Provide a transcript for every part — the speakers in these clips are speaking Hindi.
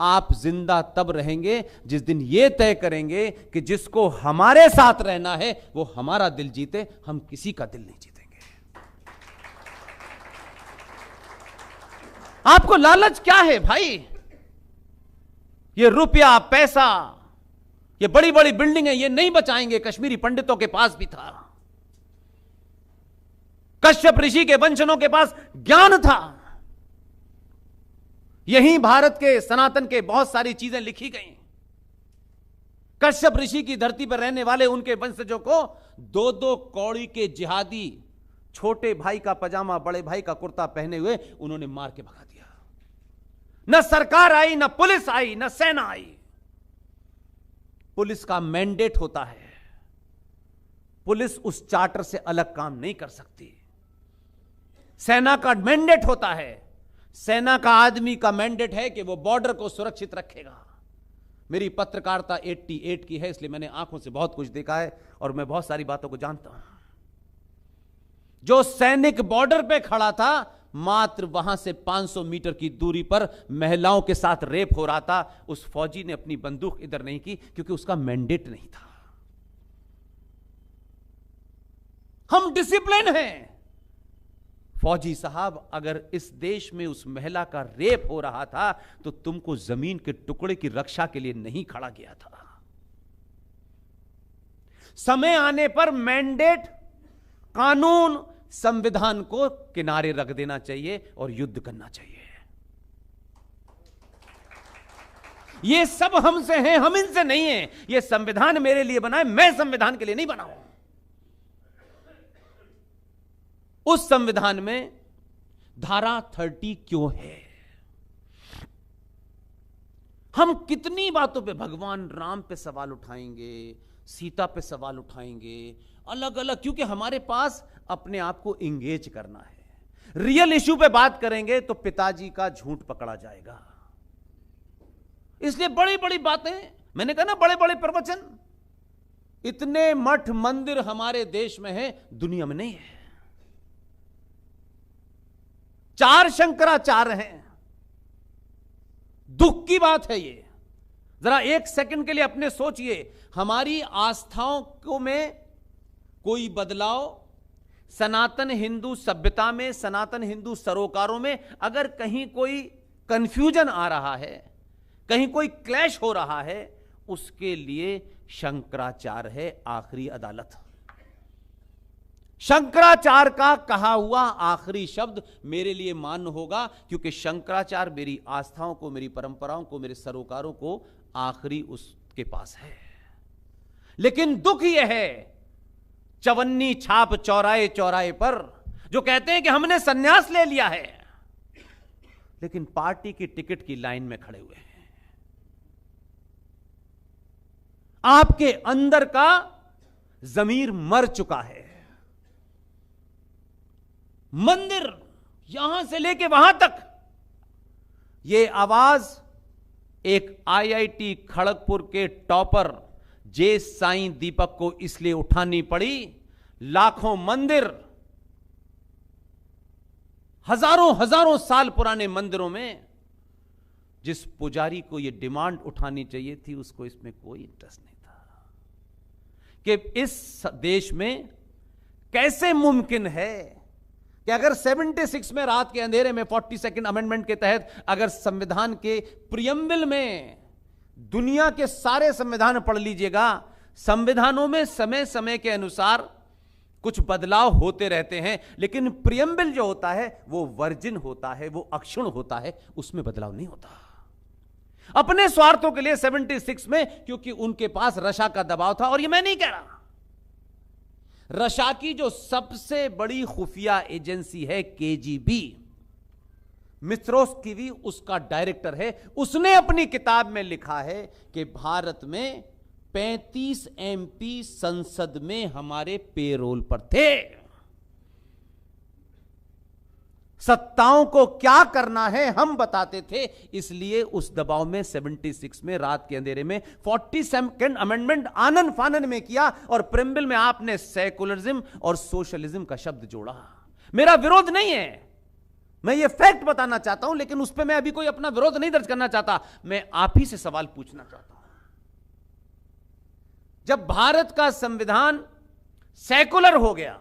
आप जिंदा तब रहेंगे जिस दिन यह तय करेंगे कि जिसको हमारे साथ रहना है वो हमारा दिल जीते, हम किसी का दिल नहीं जीतेंगे। आपको लालच क्या है भाई? ये रुपया पैसा, ये बड़ी बड़ी बिल्डिंग है, ये नहीं बचाएंगे। कश्मीरी पंडितों के पास भी था, कश्यप ऋषि के वंशनों के पास ज्ञान था। यहीं भारत के सनातन के बहुत सारी चीजें लिखी गई। कश्यप ऋषि की धरती पर रहने वाले उनके वंशजों को 2-2 कौड़ी के जिहादी छोटे भाई का पजामा बड़े भाई का कुर्ता पहने हुए उन्होंने मार के भगा दिया। न सरकार आई, न पुलिस आई, न सेना आई। पुलिस का मैंडेट होता है, पुलिस उस चार्टर से अलग काम नहीं कर सकती। सेना का मैंडेट होता है, सेना का आदमी का मैंडेट है कि वो बॉर्डर को सुरक्षित रखेगा। मेरी पत्रकारिता 88 की है, इसलिए मैंने आंखों से बहुत कुछ देखा है और मैं बहुत सारी बातों को जानता हूं। जो सैनिक बॉर्डर पे खड़ा था, मात्र वहां से 500 मीटर की दूरी पर महिलाओं के साथ रेप हो रहा था, उस फौजी ने अपनी बंदूक इधर नहीं की क्योंकि उसका मैंडेट नहीं था। हम डिसिप्लिन हैं। फौजी साहब, अगर इस देश में उस महिला का रेप हो रहा था तो तुमको जमीन के टुकड़े की रक्षा के लिए नहीं खड़ा किया था। समय आने पर मैंडेट, कानून, संविधान को किनारे रख देना चाहिए और युद्ध करना चाहिए। ये सब हमसे हैं, हम इनसे नहीं हैं। ये संविधान मेरे लिए बना है, मैं संविधान के लिए नहीं बना हूं। उस संविधान में धारा 30 क्यों है? हम कितनी बातों पे भगवान राम पे सवाल उठाएंगे, सीता पे सवाल उठाएंगे, अलग अलग, क्योंकि हमारे पास अपने आप को इंगेज करना है। रियल इश्यू पे बात करेंगे तो पिताजी का झूठ पकड़ा जाएगा। इसलिए बड़ी बड़ी बातें, मैंने कहा ना, बड़े बड़े प्रवचन, इतने मठ मंदिर हमारे देश में है, दुनिया में नहीं है। 4 शंकराचार्य हैं। दुख की बात है ये। जरा एक सेकंड के लिए अपने सोचिए, हमारी आस्थाओं को में कोई बदलाव, सनातन हिंदू सभ्यता में, सनातन हिंदू सरोकारों में अगर कहीं कोई कंफ्यूजन आ रहा है, कहीं कोई क्लैश हो रहा है, उसके लिए शंकराचार्य है आखिरी अदालत। शंकराचार्य का कहा हुआ आखिरी शब्द मेरे लिए मान्य होगा, क्योंकि शंकराचार्य मेरी आस्थाओं को, मेरी परंपराओं को, मेरे सरोकारों को आखिरी उसके पास है। लेकिन दुख यह है, चवन्नी छाप चौराहे चौराहे पर जो कहते हैं कि हमने सन्यास ले लिया है, लेकिन पार्टी की टिकट की लाइन में खड़े हुए हैं। आपके अंदर का जमीर मर चुका है। मंदिर यहां से लेके वहां तक, यह आवाज एक IIT खड़गपुर के टॉपर जे साईं दीपक को इसलिए उठानी पड़ी। लाखों मंदिर, हजारों हजारों साल पुराने मंदिरों में जिस पुजारी को यह डिमांड उठानी चाहिए थी, उसको इसमें कोई इंटरेस्ट नहीं था कि इस देश में कैसे मुमकिन है कि अगर 76 में रात के अंधेरे में 42nd अमेंडमेंट के तहत अगर संविधान के प्रियम्बल में, दुनिया के सारे संविधान पढ़ लीजिएगा, संविधानों में समय समय के अनुसार कुछ बदलाव होते रहते हैं, लेकिन प्रियम्बल जो होता है वो वर्जिन होता है, वो अक्षुण होता है, उसमें बदलाव नहीं होता। अपने स्वार्थों के लिए 76 में, क्योंकि उनके पास रशा का दबाव था, और ये मैं नहीं कह रहा, रशा की जो सबसे बड़ी खुफिया एजेंसी है KGB, मित्रोस्कीवी उसका डायरेक्टर है, उसने अपनी किताब में लिखा है कि भारत में 35 MP संसद में हमारे पेरोल पर थे। सत्ताओं को क्या करना है हम बताते थे, इसलिए उस दबाव में 76 में रात के अंधेरे में 42nd अमेंडमेंट आनन फानन में किया, और प्रियम्बल में आपने सेकुलरिज्म और सोशलिज्म का शब्द जोड़ा। मेरा विरोध नहीं है, मैं ये फैक्ट बताना चाहता हूं, लेकिन उस पर मैं अभी कोई अपना विरोध नहीं दर्ज करना चाहता। मैं आप ही से सवाल पूछना चाहता हूं, जब भारत का संविधान सेकुलर हो गया,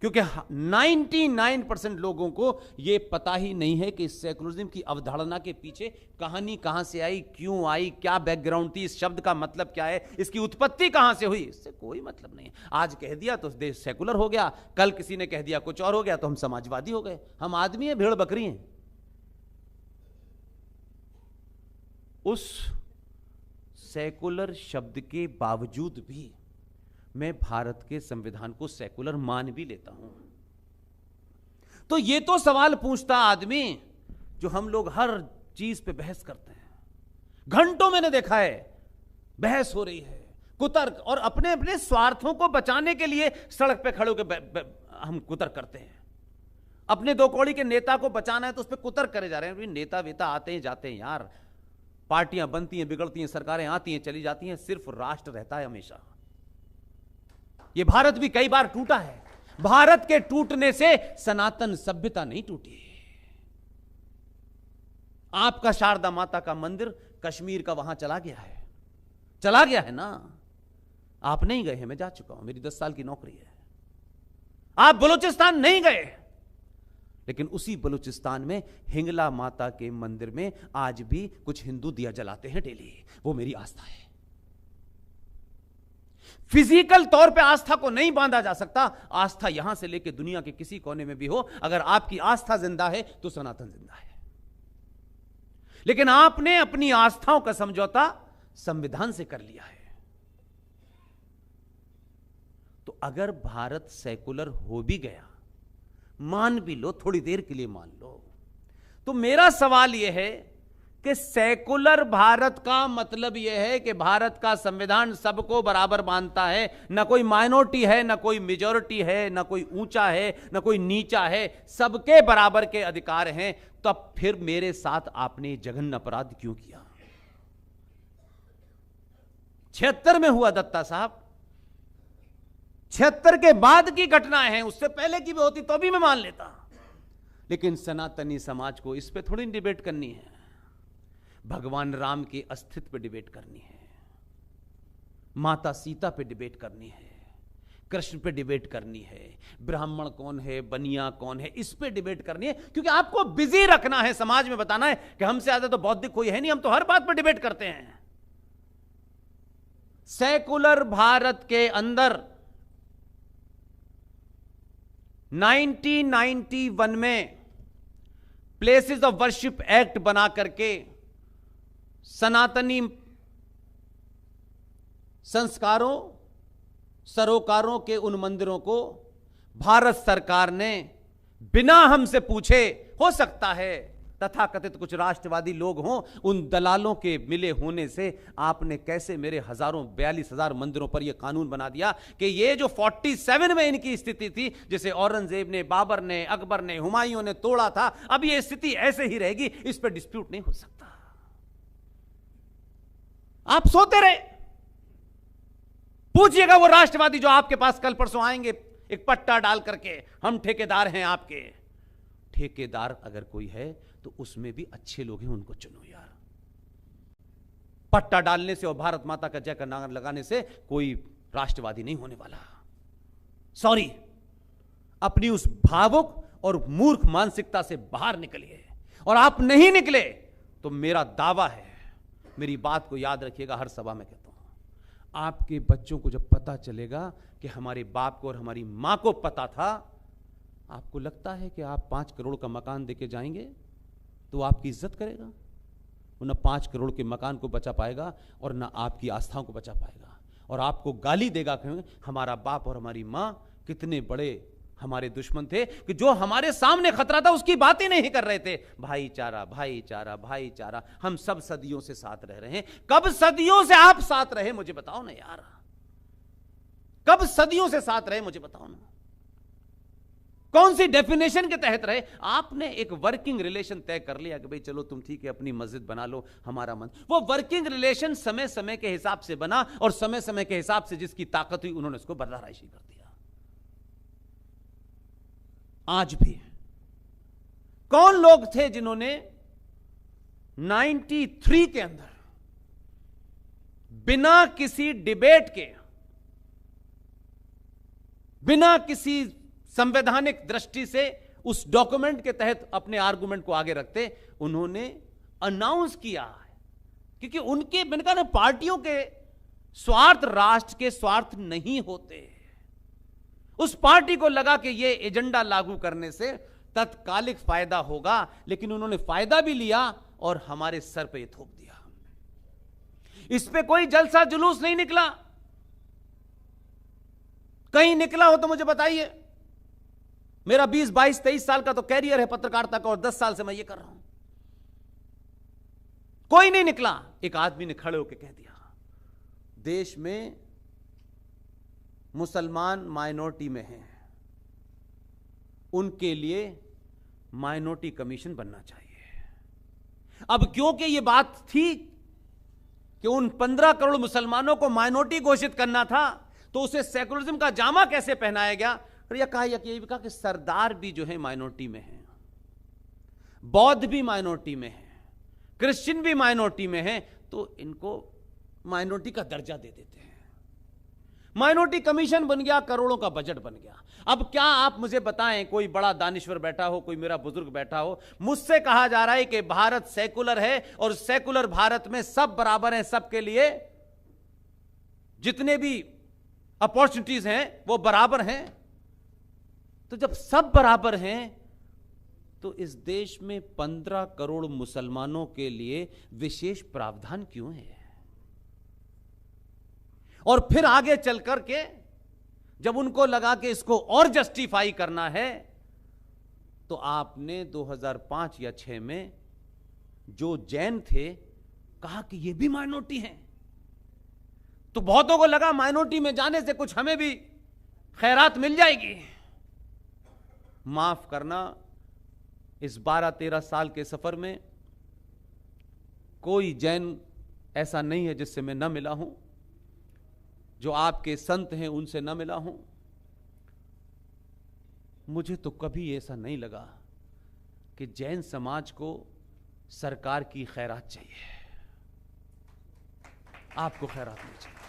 क्योंकि 99% लोगों को यह पता ही नहीं है कि सेकुलरिज्म की अवधारणा के पीछे कहानी कहां से आई, क्यों आई, क्या बैकग्राउंड थी, इस शब्द का मतलब क्या है, इसकी उत्पत्ति कहां से हुई, इससे कोई मतलब नहीं। आज कह दिया तो देश सेकुलर हो गया, कल किसी ने कह दिया कुछ और हो गया तो हम समाजवादी हो गए। हम आदमी हैं, भेड़ बकरी हैं। उस सेकुलर शब्द के बावजूद भी मैं भारत के संविधान को सेकुलर मान भी लेता हूं। तो ये तो सवाल पूछता आदमी जो हम लोग हर चीज पे बहस करते हैं, घंटों मैंने देखा है बहस हो रही है, कुतर्क, और अपने अपने स्वार्थों को बचाने के लिए सड़क पे खड़े होकर हम कुतर्क करते हैं। अपने दो कौड़ी के नेता को बचाना है तो उस पर कुतर्क करे जा रहे हैं। नेता वेता आते हैं जाते हैं यार, पार्टियां बनती हैं बिगड़ती हैं, सरकारें आती हैं चली जाती हैं, सिर्फ राष्ट्र रहता है हमेशा। यह भारत भी कई बार टूटा है। भारत के टूटने से सनातन सभ्यता नहीं टूटी। आपका शारदा माता का मंदिर कश्मीर का वहां चला गया है ना। आप नहीं गए हैं, मैं जा चुका हूं, मेरी 10 साल की नौकरी है। आप बलूचिस्तान नहीं गए, लेकिन उसी बलूचिस्तान में हिंगला माता के मंदिर में आज भी कुछ हिंदू दिया जलाते हैं डेली। वो मेरी आस्था है। फिजिकल तौर पे आस्था को नहीं बांधा जा सकता। आस्था यहां से लेकर दुनिया के किसी कोने में भी हो, अगर आपकी आस्था जिंदा है तो सनातन जिंदा है। लेकिन आपने अपनी आस्थाओं का समझौता संविधान से कर लिया है। तो अगर भारत सेकुलर हो भी गया, मान भी लो, थोड़ी देर के लिए मान लो, तो मेरा सवाल यह है कि सेकुलर भारत का मतलब यह है कि भारत का संविधान सबको बराबर मानता है, ना कोई माइनॉरिटी है, ना कोई मेजॉरिटी है, ना कोई ऊंचा है, ना कोई नीचा है, सबके बराबर के अधिकार हैं। तो अब फिर मेरे साथ आपने जघन्य अपराध क्यों किया? 76 में हुआ दत्ता साहब, 76 के बाद की घटनाएं हैं, उससे पहले की भी होती तो भी मैं मान लेता। लेकिन सनातनी समाज को इस पे थोड़ी डिबेट करनी है। भगवान राम के अस्तित्व पे डिबेट करनी है, माता सीता पे डिबेट करनी है, कृष्ण पे डिबेट करनी है, ब्राह्मण कौन है, बनिया कौन है, इस पे डिबेट करनी है। क्योंकि आपको बिजी रखना है, समाज में बताना है कि हमसे ज्यादा तो बौद्धिक कोई है नहीं, हम तो हर बात पर डिबेट करते हैं। सेकुलर भारत के अंदर 1991 में प्लेसेस ऑफ वर्शिप एक्ट बना करके सनातनी संस्कारों सरोकारों के उन मंदिरों को भारत सरकार ने बिना हमसे पूछे, हो सकता है तथाकथित कुछ राष्ट्रवादी लोग हों, उन दलालों के मिले होने से आपने कैसे मेरे 42,000 मंदिरों पर यह कानून बना दिया कि ये जो 47 में इनकी स्थिति थी, जिसे औरंगजेब ने, बाबर ने, अकबर ने, हुमायूं ने तोड़ा था, अब ये स्थिति ऐसे ही रहेगी, इस पर डिस्प्यूट नहीं हो सकता। आप सोते रहे। पूछिएगा वो राष्ट्रवादी जो आपके पास कल परसों आएंगे एक पट्टा डाल करके, हम ठेकेदार हैं आपके। ठेकेदार अगर कोई है तो उसमें भी अच्छे लोग हैं, उनको चुनो यार। पट्टा डालने से और भारत माता का जय का नारा लगाने से कोई राष्ट्रवादी नहीं होने वाला। सॉरी, अपनी उस भावुक और मूर्ख मानसिकता से बाहर निकलिए। और आप नहीं निकले तो मेरा दावा है, मेरी बात को याद रखिएगा, हर सभा में कहता हूं, आपके बच्चों को जब पता चलेगा कि हमारे बाप को और हमारी मां को पता था, आपको लगता है कि आप 5 करोड़ का मकान देके जाएंगे तो आपकी इज्जत करेगा? वो ना 5 करोड़ के मकान को बचा पाएगा और ना आपकी आस्थाओं को बचा पाएगा, और आपको गाली देगा कि हमारा बाप और हमारी मां कितने बड़े हमारे दुश्मन थे कि जो हमारे सामने खतरा था उसकी बात ही नहीं कर रहे थे। भाईचारा भाईचारा भाईचारा, हम सब सदियों से साथ रह रहे हैं। कब सदियों से आप साथ रहे मुझे बताओ ना यार, कब सदियों से साथ रहे मुझे बताओ ना, कौन सी डेफिनेशन के तहत रहे? आपने एक वर्किंग रिलेशन तय कर लिया कि भाई चलो तुम ठीक है अपनी मस्जिद बना लो, हमारा मन। वो वर्किंग रिलेशन समय समय के हिसाब से बना और समय समय के हिसाब से जिसकी ताकत हुई उन्होंने उसको बर्दाराशी कर दिया। आज भी कौन लोग थे जिन्होंने 93 के अंदर बिना किसी डिबेट के, बिना किसी संवैधानिक दृष्टि से उस डॉक्यूमेंट के तहत अपने आर्गुमेंट को आगे रखते, उन्होंने अनाउंस किया है। क्योंकि उनके, मैंने कहा ना, पार्टियों के स्वार्थ राष्ट्र के स्वार्थ नहीं होते। उस पार्टी को लगा कि यह एजेंडा लागू करने से तत्कालिक फायदा होगा, लेकिन उन्होंने फायदा भी लिया और हमारे सर पे थोप दिया। इस पे कोई जलसा जुलूस नहीं निकला। कहीं निकला हो तो मुझे बताइए। मेरा 20, 22, 23 साल का तो कैरियर है पत्रकारिता का, और 10 साल से मैं ये कर रहा हूं। कोई नहीं निकला। एक आदमी ने खड़े होकर कह दिया, देश में मुसलमान माइनॉरिटी में हैं, उनके लिए माइनॉरिटी कमीशन बनना चाहिए। अब क्योंकि यह बात थी कि उन 15 करोड़ मुसलमानों को माइनॉरिटी घोषित करना था, तो उसे सेकुलरिज्म का जामा कैसे पहनाया गया? और यह कहा कि सरदार भी जो है माइनॉरिटी में है, बौद्ध भी माइनॉरिटी में है, क्रिश्चियन भी माइनॉरिटी में है, तो इनको माइनॉरिटी का दर्जा दे देते हैं। माइनॉरिटी कमीशन बन गया, करोड़ों का बजट बन गया। अब क्या आप मुझे बताएं, कोई बड़ा दानिश्वर बैठा हो, कोई मेरा बुजुर्ग बैठा हो, मुझसे कहा जा रहा है कि भारत सेकुलर है और सेकुलर भारत में सब बराबर हैं, सबके लिए जितने भी अपॉर्चुनिटीज हैं वो बराबर हैं। तो जब सब बराबर हैं तो इस देश में 15 करोड़ मुसलमानों के लिए विशेष प्रावधान क्यों है? और फिर आगे चल करके जब उनको लगा कि इसको और जस्टिफाई करना है, तो आपने 2005 या 6 में जो जैन थे कहा कि ये भी माइनॉरिटी हैं। तो बहुतों को लगा माइनॉरिटी में जाने से कुछ हमें भी खैरात मिल जाएगी। माफ करना, इस 12-13 साल के सफर में कोई जैन ऐसा नहीं है जिससे मैं न मिला हूं, जो आपके संत हैं उनसे न मिला हूं। मुझे तो कभी ऐसा नहीं लगा कि जैन समाज को सरकार की खैरात चाहिए। आपको खैरात नहीं चाहिए।